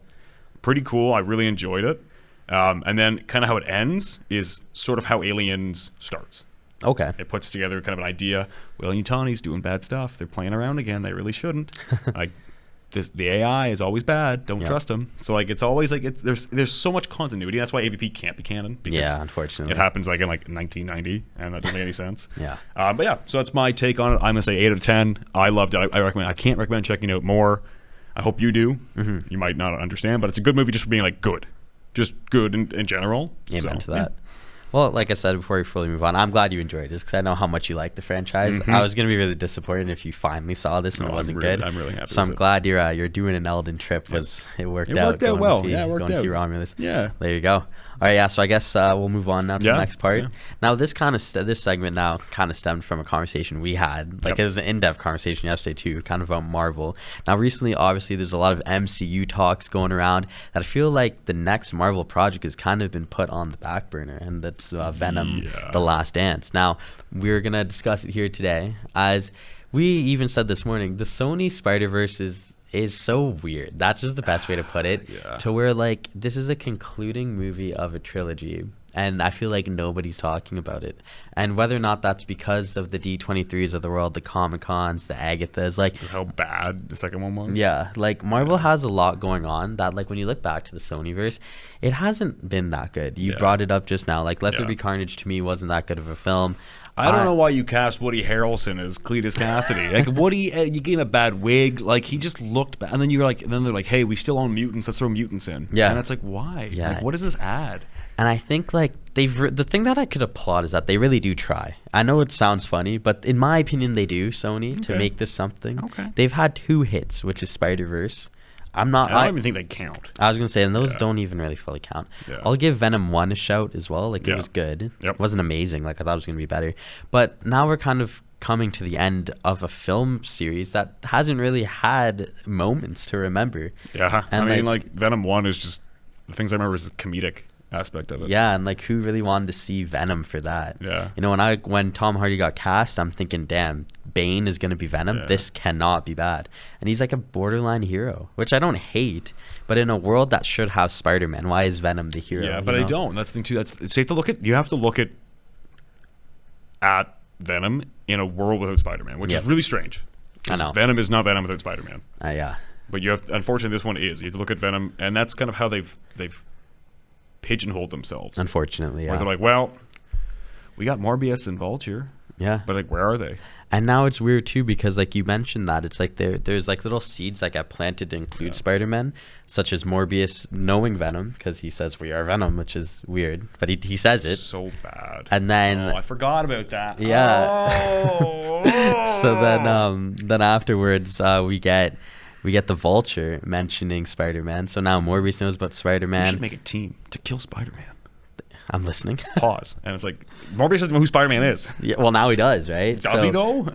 pretty cool. I really enjoyed it. And then kind of how it ends is sort of how Aliens starts. Okay. It puts together kind of an idea. Yutani's doing bad stuff. They're playing around again. They really shouldn't. Like, the AI is always bad. Don't trust them. So, like, it's always like there's so much continuity. That's why AVP can't be canon. Yeah, unfortunately. It happens like in like 1990, and that doesn't make any sense. Yeah. But yeah, so that's my take on it. I'm gonna say 8 out of 10. I loved it. I recommend. I can't recommend checking out more. I hope you do. Mm-hmm. You might not understand, but it's a good movie just for being like good, just good in general. Amen to that. Yeah. Well, like I said before we fully move on, I'm glad you enjoyed this because I know how much you like the franchise. Mm-hmm. I was going to be really disappointed if you finally saw this and it wasn't good. I'm really happy. So I'm glad you're doing an Eldin trip. It worked out. It worked out well. Yeah, it worked out. Going to see Romulus. Yeah. There you go. All right, yeah. So I guess we'll move on now to the next part. Yeah. Now this segment now kind of stemmed from a conversation we had. Like it was an in-depth conversation yesterday too, kind of about Marvel. Now recently, obviously, there's a lot of MCU talks going around that I feel like the next Marvel project has kind of been put on the back burner, and that's Venom: The Last Dance. Now we're gonna discuss it here today, as we even said this morning. The Sony Spider-Verse is so weird. That's just the best way to put it. To where like this is a concluding movie of a trilogy, and I feel like nobody's talking about it. And whether or not that's because of the D23s of the world, the Comic-Cons, the Agathas, like how bad the second one was. Yeah, like Marvel has a lot going on that, like when you look back to the Sonyverse, it hasn't been that good. You brought it up just now. Like Let There Be Carnage to me wasn't that good of a film. I don't know why you cast Woody Harrelson as Cletus Cassidy. Like Woody, you gave him a bad wig. Like he just looked bad. And then they're like, hey, we still own mutants. Let's throw mutants in. Yeah. And it's like, why? Yeah. Like, what does this add? And I think like the thing that I could applaud is that they really do try. I know it sounds funny, but in my opinion, they do, Sony, to make this something. Okay. They've had 2 hits, which is Spider-Verse. I don't even think they count. I was going to say, and those don't even really fully count. Yeah. I'll give Venom 1 a shout as well. Like, it was good. Yep. It wasn't amazing. Like, I thought it was going to be better. But now we're kind of coming to the end of a film series that hasn't really had moments to remember. Yeah. And I mean, like, Venom 1 is just, the things I remember is the comedic aspect of it. Yeah, and like who really wanted to see Venom for that? Yeah. You know, when Tom Hardy got cast, I'm thinking, damn, Bane is going to be Venom. This cannot be bad. And he's like a borderline hero, which I don't hate, but in a world that should have Spider-Man, why is Venom the hero? Yeah, but I don't. That's the thing too. You have to look at Venom in a world without Spider-Man, which is really strange. I know. Venom is not Venom without Spider-Man. Yeah. But unfortunately, this one is. You have to look at Venom, and that's kind of how they've pigeonholed themselves. Unfortunately, yeah. Where they're like, well, we got Morbius and Vulture. Yeah. But like, where are they? And now it's weird too because like you mentioned that it's like there's like little seeds that get planted to include Spider-Man, such as Morbius knowing Venom because he says we are Venom, which is weird, but he says it. So bad. And then I forgot about that. Yeah. Oh. So then afterwards we get the Vulture mentioning Spider-Man. So now Morbius knows about Spider-Man. We should make a team to kill Spider-Man. I'm listening. Pause. And it's like, Morbius doesn't know who Spider-Man is. Yeah, well, now he does, right? Does he though?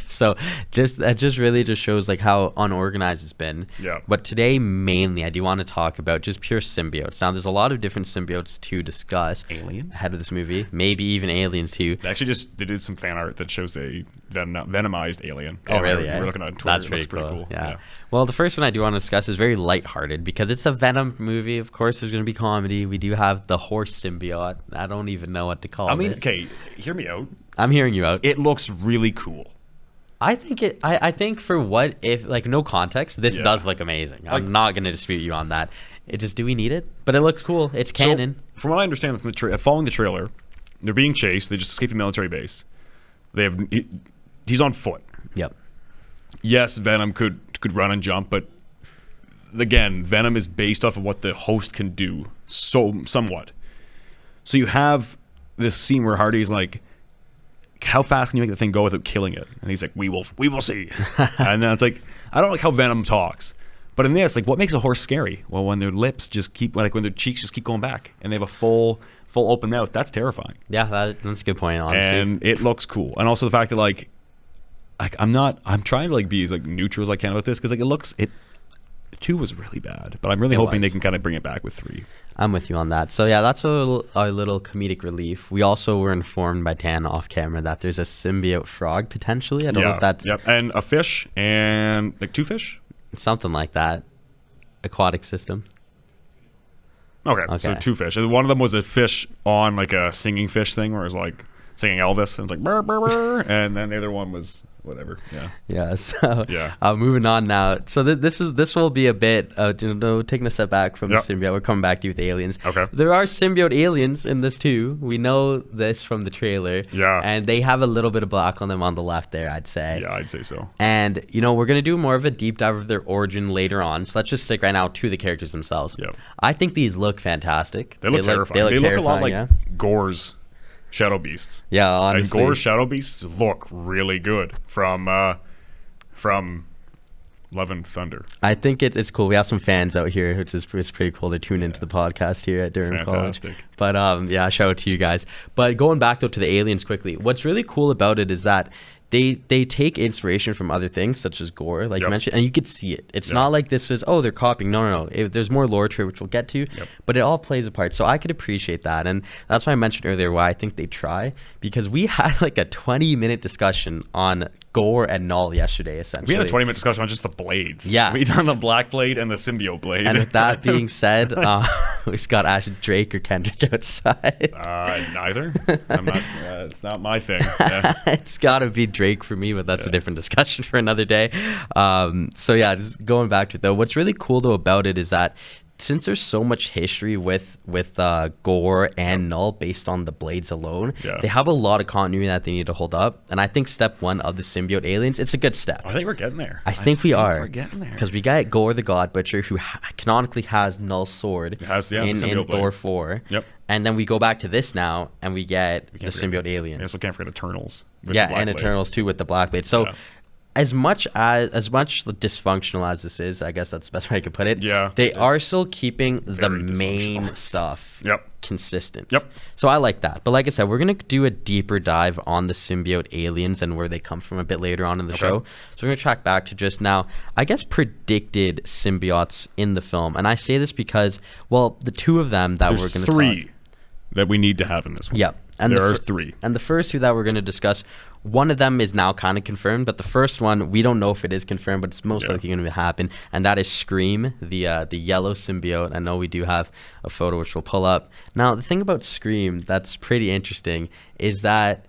So that just really just shows like how unorganized it's been. Yeah. But today mainly I do want to talk about just pure symbiotes. Now there's a lot of different symbiotes to discuss. Aliens? Ahead of this movie. Maybe even aliens too. They did some fan art that shows a venomized alien. Oh really? We're looking on Twitter. That's pretty cool. Yeah. Yeah. Well, the first one I do want to discuss is very lighthearted because it's a Venom movie. Of course there's going to be comedy. We do have the horse symbiote. I don't even know what to call it. I mean, okay, hear me out. I'm hearing you out. It looks really cool. I think for what if like no context, this does look amazing. I'm not going to dispute you on that. Do we need it? But it looks cool. It's canon. So, from what I understand from following the trailer, they're being chased. They just escaped a military base. He's on foot. Yep. Yes, Venom could run and jump, but again, Venom is based off of what the host can do, somewhat. So you have this scene where Hardy's like, how fast can you make the thing go without killing it? And he's like, we will see. And then it's like, I don't like how Venom talks. But in this, like, what makes a horse scary? Well, when their lips just keep, like, when their cheeks just keep going back and they have a full open mouth, that's terrifying. Yeah, that's a good point, honestly. And it looks cool. And also the fact that, like I'm trying to, like, be as, like, neutral as I can about this because, like, it 2 was really bad, but I'm really hoping they can kind of bring it back with 3. I'm with you on that. So yeah, that's a little comedic relief. We also were informed by Dan off camera that there's a symbiote frog potentially. I don't know if that's and a fish and like 2 fish, something like that. Aquatic system. Okay, so 2 fish. And one of them was a fish on like a singing fish thing, where it was like singing Elvis, and it's like burr, burr, burr, and then the other one was whatever. So moving on now. So this will be a bit taking a step back from the symbiote. We're coming back to you with aliens. Okay, there are symbiote aliens in this too. We know this from the trailer. And they have a little bit of black on them on the left there, I'd say. I'd say so. And we're gonna do more of a deep dive of their origin later on, so let's just stick right now to the characters themselves. I think these look fantastic. They look terrifying. They look a lot like Gore's Shadow Beasts. Honestly. And Gore's Shadow Beasts look really good from Love and Thunder. I think it's cool. We have some fans out here, which is pretty cool to tune into the podcast here at Durham College. But shout out to you guys. But going back though to the aliens quickly, what's really cool about it is that they take inspiration from other things such as Gore, like you mentioned, and you could see it. It's not like this is, they're copying. No. There's more lore to it, which we'll get to, but it all plays a part. So I could appreciate that. And that's why I mentioned earlier why I think they try, because we had like a 20-minute discussion on Gore and Null yesterday, essentially. We had a 20-minute discussion on just the blades. Yeah. We done the black blade and the symbiote blade. And with that being said, we just got Ash Drake or Kendrick outside. Neither. I'm not. It's not my thing. It's got to be Drake for me, but that's a different discussion for another day. Just going back to it, though, what's really cool, though, about it is that since there's so much history with Gore and Null based on the blades alone, they have a lot of continuity that they need to hold up. And I think step 1 of the symbiote aliens, it's a good step. I think we're getting there. I think we are. We're getting there. Because we got Gore the God Butcher, who canonically has Null's sword in Thor 4. And then we go back to this now, and we get the symbiote aliens. We also can't forget Eternals. And Eternals too with the black blade. So as much dysfunctional as this is, I guess that's the best way I could put it. They are still keeping the main stuff consistent. So I like that. But like I said, we're gonna do a deeper dive on the symbiote aliens and where they come from a bit later on in the show. So we're gonna track back to just now, I guess, predicted symbiotes in the film. And I say this because, the 2 of them that we're gonna 3 that we need to have in this one. And there are 3. And the first 2 that we're gonna discuss, one of them is now kind of confirmed, but the first one, we don't know if it is confirmed, but it's most likely going to happen, and that is Scream, the yellow symbiote. I know we do have a photo which we'll pull up. Now, the thing about Scream that's pretty interesting is that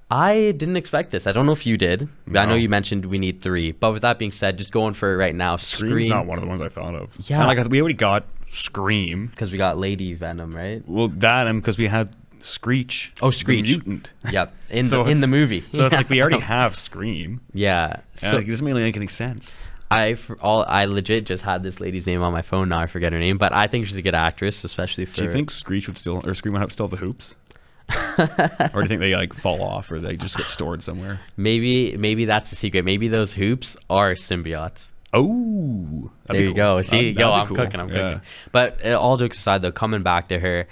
I didn't expect this. I don't know if you did. No. I know you mentioned we need 3, but with that being said, just going for it right now. Scream's not one of the ones I thought of. Yeah. And we already got Scream. Because we got Lady Venom, right? Well, that and because we had Screech. Oh, Screech. The mutant. Yep. In the movie. So it's like we already have Scream. Yeah. So it doesn't really make any sense. I legit just had this lady's name on my phone. Now I forget her name, but I think she's a good actress, especially for... Do you think Screech would still have the hoops? Or do you think they like fall off, or they just get stored somewhere? Maybe that's the secret. Maybe those hoops are symbiotes. Oh, there you go. See, I'm cooking. But all jokes aside, though, coming back to her,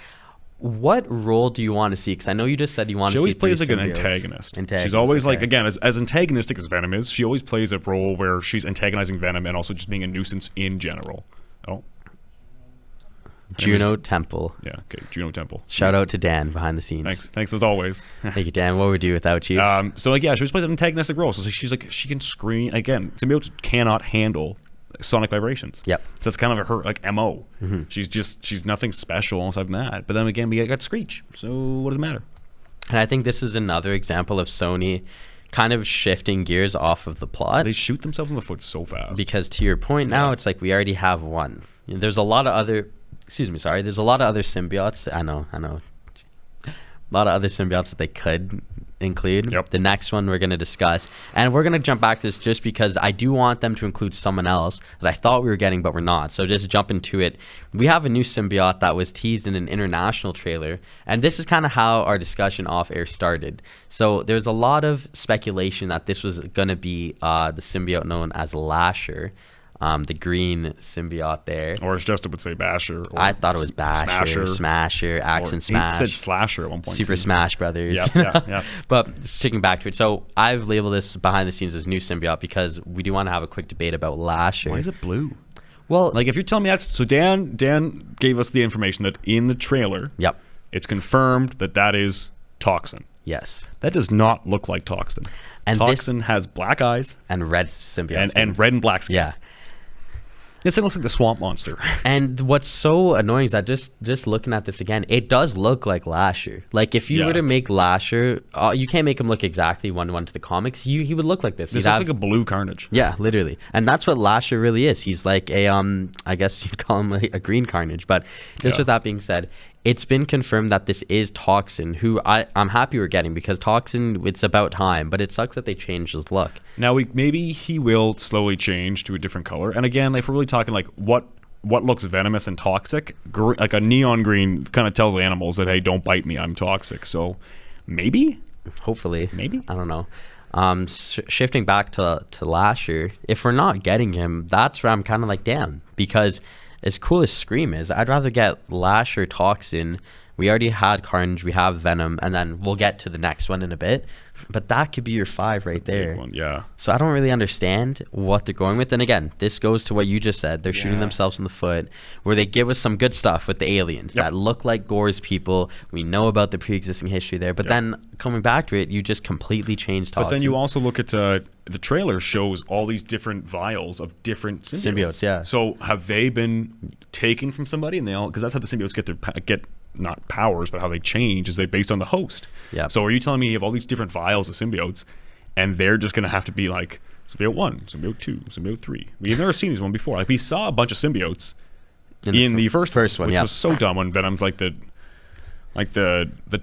what role do you want to see? Because I know you just said you want to see. She always plays like an antagonist. She's always like, again, as antagonistic as Venom is, she always plays a role where she's antagonizing Venom and also just being a nuisance in general. Juno Temple. Yeah, okay, Juno Temple. Shout out to Dan behind the scenes. Thanks as always. Thank you, Dan. What would we do without you? She always plays an antagonistic role. So she can scream. Again, symbiotes cannot handle sonic vibrations. Yep. So that's kind of her MO. Mm-hmm. She's nothing special aside from that. But then again, we got Screech. So what does it matter? And I think this is another example of Sony kind of shifting gears off of the plot. They shoot themselves in the foot so fast. Because to your point now, it's like we already have one. There's a lot of other... There's a lot of other symbiotes. I know. A lot of other symbiotes that they could include. Yep. The next one we're going to discuss. And we're going to jump back to this just because I do want them to include someone else that I thought we were getting, but we're not. So just jump into it. We have a new symbiote that was teased in an international trailer. And this is kind of how our discussion off air started. So there's a lot of speculation that this was going to be the symbiote known as Lasher. The green symbiote there. Or as Justin would say, Basher. I thought it was Basher, Smasher, Axe and Smash. He said Slasher at one point. Super Smash Brothers. Yeah. But sticking back to it, so I've labeled this behind the scenes as new symbiote because we do want to have a quick debate about Lasher. Why is it blue? Well, like if you're telling me that's so, Dan gave us the information that in the trailer, yep, it's confirmed that is Toxin. Yes, that does not look like Toxin. And Toxin has black eyes and red symbiote and red and black skin. Yeah. This thing looks like the swamp monster. And what's so annoying is that just looking at this again, it does look like Lasher. Like if you were to make Lasher, you can't make him look exactly one-to-one to the comics. He would look like this. This looks like a blue Carnage. Yeah, literally. And that's what Lasher really is. He's like a I guess you'd call him a green Carnage. But just with that being said, it's been confirmed that this is Toxin, who I'm happy we're getting, because Toxin, it's about time, but it sucks that they changed his look. Now, maybe he will slowly change to a different color. And again, if we're really talking like what looks venomous and toxic, like a neon green kind of tells animals that, hey, don't bite me, I'm toxic. So maybe? Hopefully. Maybe? I don't know. Shifting back to Lasher, if we're not getting him, that's where I'm kind of like, damn, because as cool as Scream is, I'd rather get Lasher, Toxin. We already had Carnage, we have Venom, and then we'll get to the next one in a bit. But that could be your 5 right there. One, yeah. So I don't really understand what they're going with. And again, this goes to what you just said. They're shooting themselves in the foot, where they give us some good stuff with the aliens that look like Gore's people. We know about the pre-existing history there. But then coming back to it, you just completely changed Toxin. But then you also look at the trailer shows all these different vials of different symbiotes. Yeah. So have they been taken from somebody? And they all, because that's how the symbiotes get not powers, but how they change is they based on the host. Yeah. So are you telling me you have all these different vials of symbiotes, and they're just going to have to be like symbiote 1, symbiote 2, symbiote 3? We've never seen these one before. Like we saw a bunch of symbiotes in the first one, which was so dumb when Venom's like the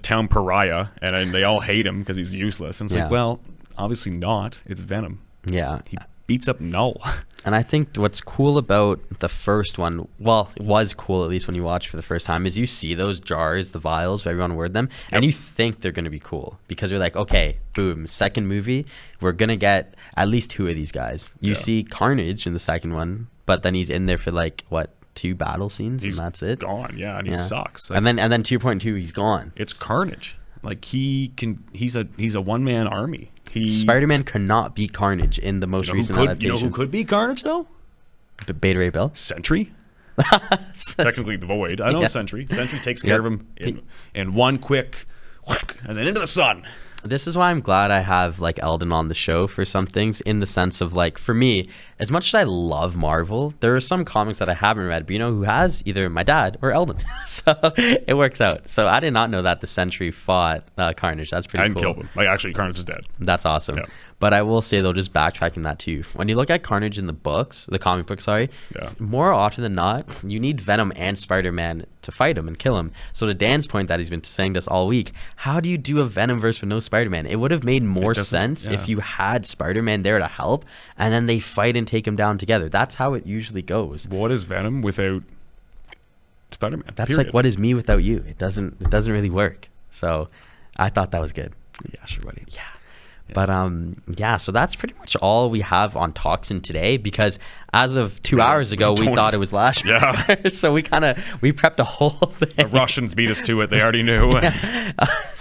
town pariah, and they all hate him because he's useless. And it's like, well, obviously not. It's Venom. Yeah. He beats up Null. And I think what's cool about the first one, well, it was cool at least when you watch for the first time, is you see those jars, the vials, whatever you want to word them, and you think they're going to be cool because you're like, okay, boom, second movie, we're going to get at least 2 of these guys. You see Carnage in the second one, but then he's in there for like, what, 2 battle scenes, and that's it? Gone, and he sucks. Like, and then to your point too, he's gone. It's Carnage. Like he's a one-man army. Spider-Man cannot beat Carnage in the most recent adaptation. You know who could beat Carnage though? Beta Ray Bill? Sentry. Technically the Void. I know Sentry. Sentry takes care of him in one quick whack, and then into the sun. This is why I'm glad I have like Eldin on the show for some things, in the sense of like, for me, as much as I love Marvel, there are some comics that I haven't read, but you know who has? Either my dad or Eldin. So it works out. So I did not know that the Sentry fought Carnage. That's pretty cool. And killed him. Like actually Carnage is dead. That's awesome. Yeah. But I will say though, just backtracking that too, when you look at Carnage in the books, the comic book, more often than not, you need Venom and Spider-Man to fight him and kill him. So to Dan's point that he's been saying this all week, how do you do a Venomverse with no Spider-Man? It would have made more sense if you had Spider-Man there to help, and then they fight and take him down together. That's how it usually goes. What is Venom without Spider-Man? That's like, what is me without you? It doesn't really work. So I thought that was good. Yeah, sure, buddy. Yeah. But so that's pretty much all we have on Toxin today, because as of 2 hours ago, we thought it was last year. Yeah. So we prepped a whole thing. The Russians beat us to it. They already knew.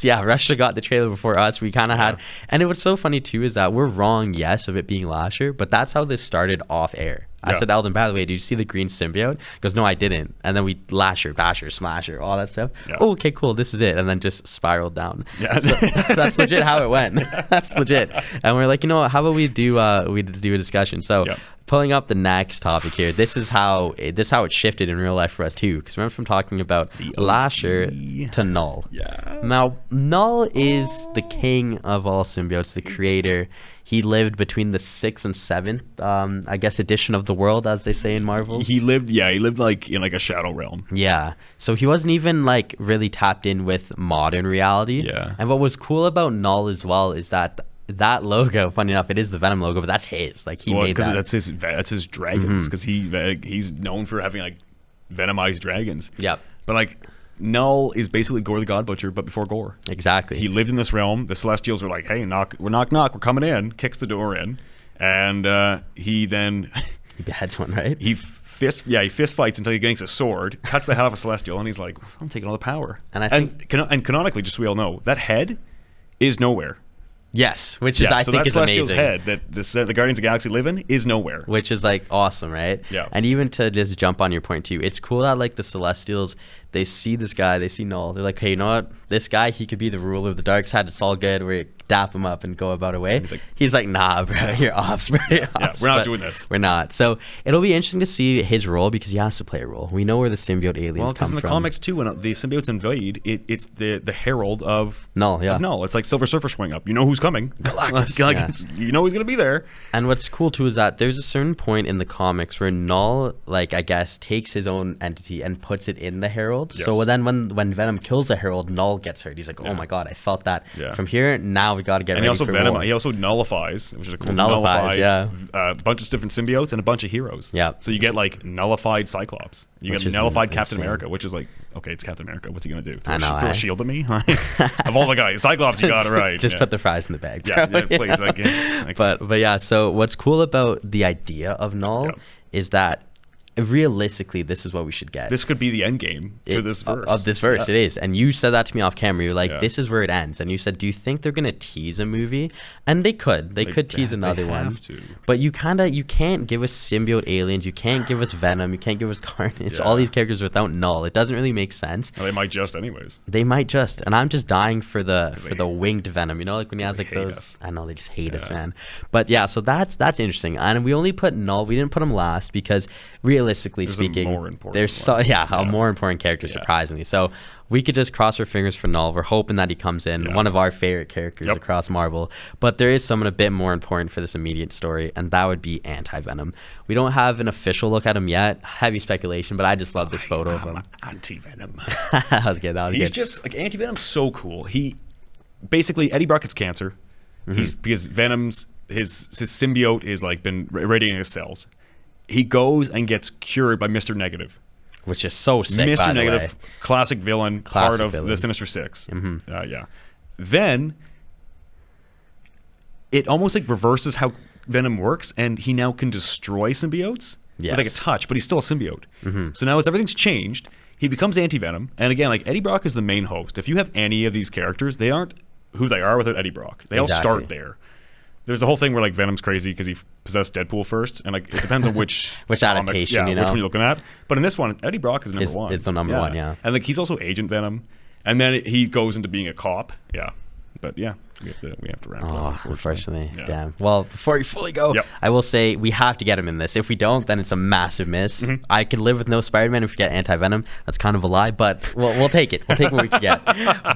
Russia got the trailer before us. We kind of had, and it was so funny too, is that we're wrong, yes, of it being Lasher, but that's how this started off air. I said, Eldin, by the way, did you see the green symbiote? He goes, no, I didn't. And then we Lasher, Basher, Smasher, all that stuff. Yeah. Oh, okay, cool. This is it. And then just spiraled down. Yeah. So that's legit how it went. That's legit. And we're like, you know what? How about we do a discussion? So pulling up the next topic here, this is how it shifted in real life for us too. Because remember from talking about Lasher to Null. Yeah. Now, Null is the king of all symbiotes, the creator. He lived between the 6th and 7th, I guess, edition of the world, as they say in Marvel. He lived like in like a shadow realm. Yeah. So he wasn't even like really tapped in with modern reality. Yeah. And what was cool about Null as well is that logo, funny enough, it is the Venom logo, but that's his. Like he made that. That's his dragons, because he's known for having like venomized dragons. Yep. But like Null is basically Gore the God Butcher, but before Gore. Exactly. He lived in this realm. The Celestials are like, hey, knock, we're coming in. Kicks the door in, and he then he beheads one, right? He fist fights until he gets a sword, cuts the head off a Celestial, and he's like, I'm taking all the power. And I think, and canonically, just so we all know, that head is nowhere. Yes, which is I think is Celestial's amazing. head that the Guardians of the Galaxy live in is nowhere. Which is like awesome, right? Yeah. And even to just jump on your point too, it's cool that like the Celestials, they see this guy, they see Null, they're like, hey, you know what? This guy, he could be the ruler of the dark side. It's all good. We dap him up and go about our way. He's like, nah, bro, you're ops, bro. You're ops. We're not doing this. We're not. So it'll be interesting to see his role because he has to play a role. We know where the symbiote aliens come from. Well, because in the comics too, when the symbiotes invade, it's the herald of Null. Yeah. Of Null. It's like Silver Surfer showing up. You know who's coming. Galactus. You know he's gonna be there. And what's cool too is that there's a certain point in the comics where Null, like I guess, takes his own entity and puts it in the Herald. Yes. So then when Venom kills the Herald, Null gets hurt. He's like, oh my god, I felt that. Yeah. From here, now we got to get ready for war. He also nullifies, which is a cool nullifies a bunch of different symbiotes and a bunch of heroes. Yeah. So you get like nullified Cyclops. You get nullified Captain America, which is like, okay, it's Captain America. What's he gonna do? Throw a shield at me? Of all the guys, Cyclops, you got it right. Just put the fries in the bag. Yeah, please. But yeah, so what's cool about the idea of Null is that realistically, this is what we should get. This could be the end game to this verse. Of this verse, it is. And you said that to me off camera. You're like, this is where it ends. And you said, do you think they're going to tease a movie? And they could. They could tease another one. But you can't give us symbiote aliens. You can't give us Venom. You can't give us Carnage. All these characters without Null. It doesn't really make sense. Well, they might just anyways. They might just. And I'm just dying for the winged Venom. You know, like when he has like those. Us. I know, they just hate us, man. But yeah, so that's interesting. And we only put Null. We didn't put him last because realistically speaking, there's a more important character, surprisingly. So we could just cross our fingers for Null. We're hoping that he comes in, one of our favorite characters across Marvel. But there is someone a bit more important for this immediate story, and that would be Anti-Venom. We don't have an official look at him yet. Heavy speculation, but I just love this photo of him. Anti-Venom. That was good. He's just like Anti-Venom's so cool. He basically Eddie Brock gets cancer. Because Venom's his symbiote is like been irradiating his cells. He goes and gets cured by Mr. Negative. Which is so sick, Mr. Negative, classic villain, part of the Sinister Six. Then it almost like reverses how Venom works, and he now can destroy symbiotes with like a touch, but he's still a symbiote. So now everything's changed. He becomes Anti-Venom, and again, like Eddie Brock is the main host. If you have any of these characters, they aren't who they are without Eddie Brock. They all start there. There's a whole thing where like Venom's crazy because he possessed Deadpool first, and like it depends on which adaptation, which one you're looking at. But in this one, Eddie Brock is number one. It's the number one, and like he's also Agent Venom, and then he goes into being a cop. But we have to wrap it up. Unfortunately. Damn. Well, before we fully go, I will say we have to get him in this. If we don't, then it's a massive miss. I could live with no Spider-Man if we get Anti-Venom. That's kind of a lie, but we'll take it. We'll take what we can get.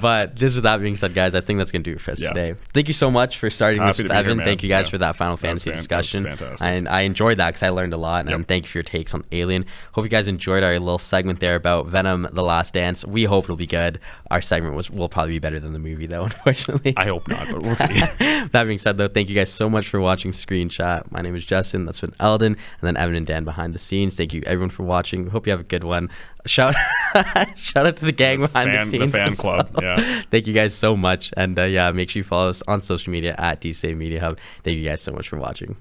But just with that being said, guys, I think that's going to do it for us today. Thank you so much for starting this with Evan. Thank you guys for that Final Fantasy discussion. And I enjoyed that because I learned a lot. And thank you for your takes on Alien. Hope you guys enjoyed our little segment there about Venom: The Last Dance. We hope it'll be good. Our segment will probably be better than the movie, though, unfortunately. I hope not, but we'll see. That being said, though, thank you guys so much for watching Screen Chat. My name is Justin. That's been Eldin, and then Evan and Dan behind the scenes. Thank you, everyone, for watching. Hope you have a good one. Shout out to the gang behind the scenes. The fan club. Thank you guys so much. And make sure you follow us on social media at DSA Media Hub. Thank you guys so much for watching.